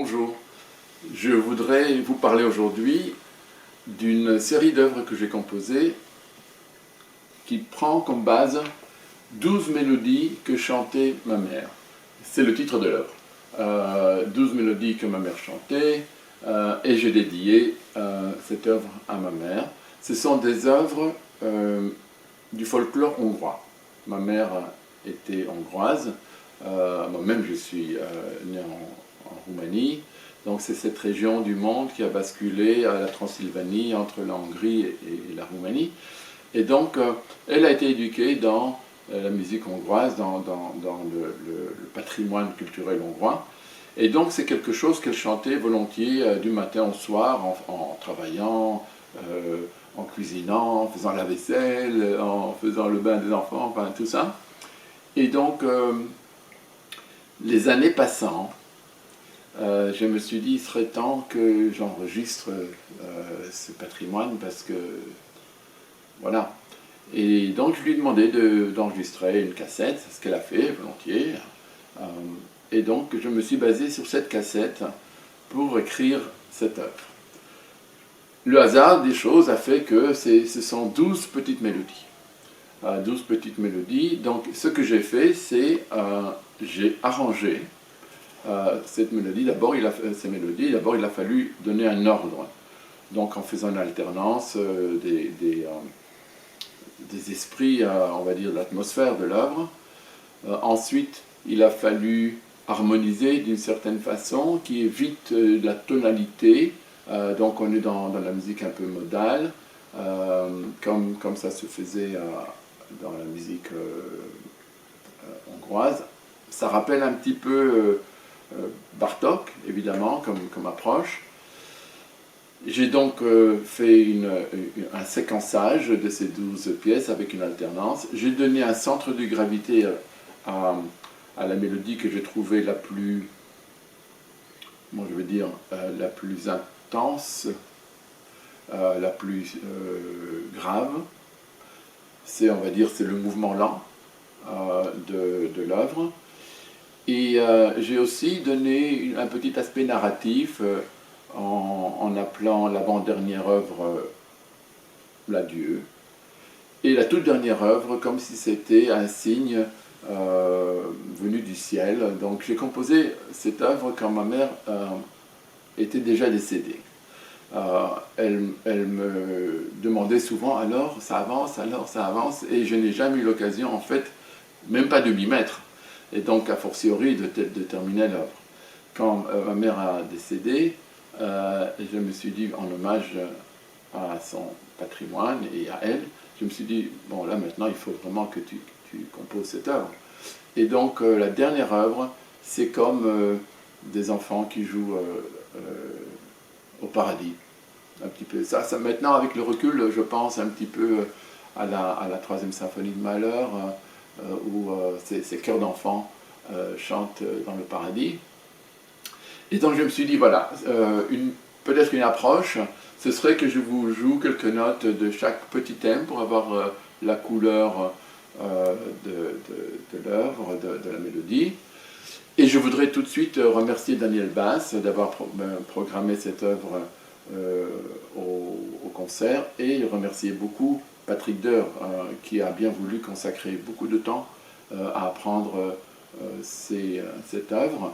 Bonjour, je voudrais vous parler aujourd'hui d'une série d'œuvres que j'ai composées qui prend comme base 12 mélodies que chantait ma mère. C'est le titre de l'œuvre. 12 mélodies que ma mère chantait et j'ai dédié cette œuvre à ma mère. Ce sont des œuvres du folklore hongrois. Ma mère était hongroise, moi-même je suis né en Roumanie, donc c'est cette région du monde qui a basculé à la Transylvanie entre la Hongrie et la Roumanie. Et donc elle a été éduquée dans la musique hongroise, dans le patrimoine culturel hongrois. Et donc c'est quelque chose qu'elle chantait volontiers du matin au soir en travaillant, en cuisinant, en faisant la vaisselle, en faisant le bain des enfants, enfin tout ça. Et donc les années passant, je me suis dit il serait temps que j'enregistre ce patrimoine parce que voilà. Et donc je lui ai demandé d'enregistrer une cassette, ce qu'elle a fait volontiers. Et donc je me suis basé sur cette cassette pour écrire cette œuvre. Le hasard des choses a fait que ce sont 12 petites mélodies. 12 petites mélodies. Donc ce que j'ai fait, c'est j'ai arrangé cette mélodie. D'abord il a fallu donner un ordre. Donc en faisant une alternance des esprits, on va dire, de l'atmosphère de l'œuvre. Ensuite, il a fallu harmoniser d'une certaine façon, qui évite la tonalité. Donc on est dans la musique un peu modale, comme ça se faisait dans la musique hongroise. Ça rappelle un petit peu Bartók, évidemment, comme approche. J'ai donc fait un séquençage de ces 12 pièces avec une alternance. J'ai donné un centre de gravité à la mélodie que j'ai trouvée la plus, la plus intense, la plus grave. C'est, on va dire, c'est le mouvement lent de l'œuvre. Et j'ai aussi donné un petit aspect narratif en appelant l'avant-dernière œuvre l'adieu, et la toute dernière œuvre comme si c'était un signe venu du ciel. Donc j'ai composé cette œuvre quand ma mère était déjà décédée. Elle me demandait souvent alors ça avance, et je n'ai jamais eu l'occasion en fait, même pas de m'y mettre, et donc a fortiori de terminer l'œuvre. Quand ma mère a décédé, je me suis dit, en hommage à son patrimoine et à elle, je me suis dit, bon là maintenant il faut vraiment que tu composes cette œuvre. Et donc la dernière œuvre, c'est comme des enfants qui jouent au paradis. Un petit peu. Ça, maintenant avec le recul, je pense un petit peu à la troisième symphonie de Mahler, où ces chœurs d'enfants chantent dans le paradis. Et donc je me suis dit, voilà, peut-être une approche, ce serait que je vous joue quelques notes de chaque petit thème pour avoir la couleur de l'œuvre, de la mélodie. Et je voudrais tout de suite remercier Daniel Bass d'avoir programmé cette œuvre au concert, et remercier beaucoup Patrick Deur qui a bien voulu consacrer beaucoup de temps à apprendre cette œuvre.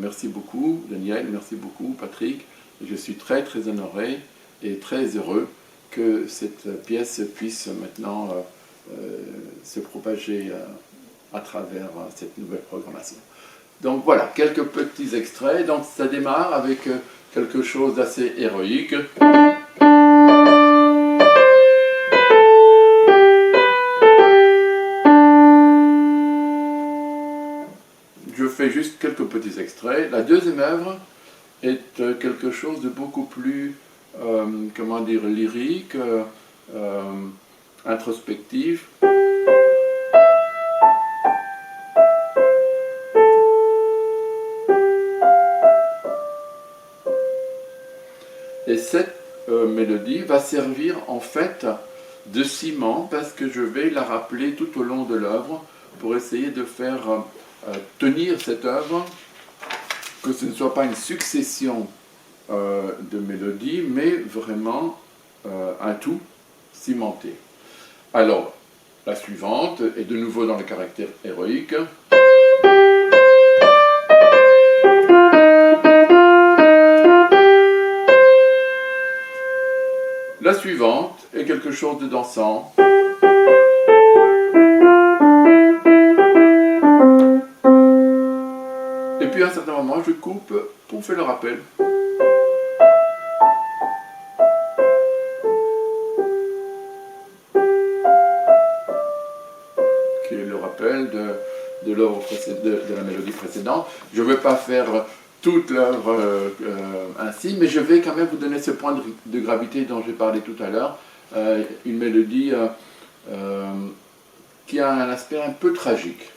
Merci beaucoup Daniel, merci beaucoup Patrick. Je suis très très honoré et très heureux que cette pièce puisse maintenant se propager à travers cette nouvelle programmation. Donc voilà, quelques petits extraits. Donc ça démarre avec quelque chose d'assez héroïque. Je fais juste quelques petits extraits. La deuxième œuvre est quelque chose de beaucoup plus, comment dire, lyrique, introspectif. Et cette mélodie va servir en fait de ciment, parce que je vais la rappeler tout au long de l'œuvre pour essayer de faire tenir cette œuvre que ce ne soit pas une succession de mélodies, mais vraiment un tout cimenté. Alors, la suivante est de nouveau dans le caractère héroïque. La suivante est quelque chose de dansant. Et puis à un certain moment, je coupe pour faire le rappel. Qui est le rappel de l'œuvre de la mélodie précédente. Je ne vais pas faire toute l'œuvre ainsi, mais je vais quand même vous donner ce point de gravité dont j'ai parlé tout à l'heure. Une mélodie qui a un aspect un peu tragique.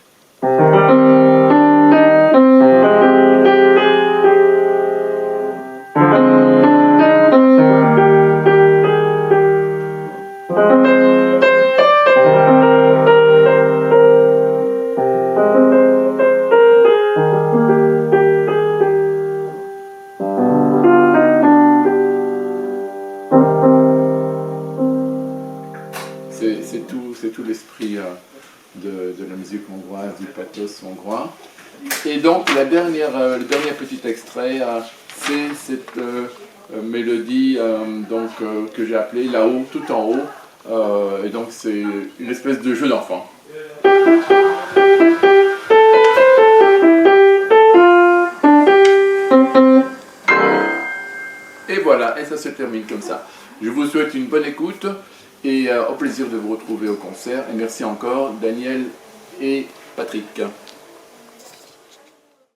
C'est tout l'esprit de la musique hongroise, du pathos hongrois. Et donc le dernier petit extrait, c'est cette mélodie que j'ai appelée là-haut, tout en haut. Et donc c'est une espèce de jeu d'enfant. Et voilà, et ça se termine comme ça. Je vous souhaite une bonne écoute. Et au plaisir de vous retrouver au concert. Et merci encore, Daniel et Patrick.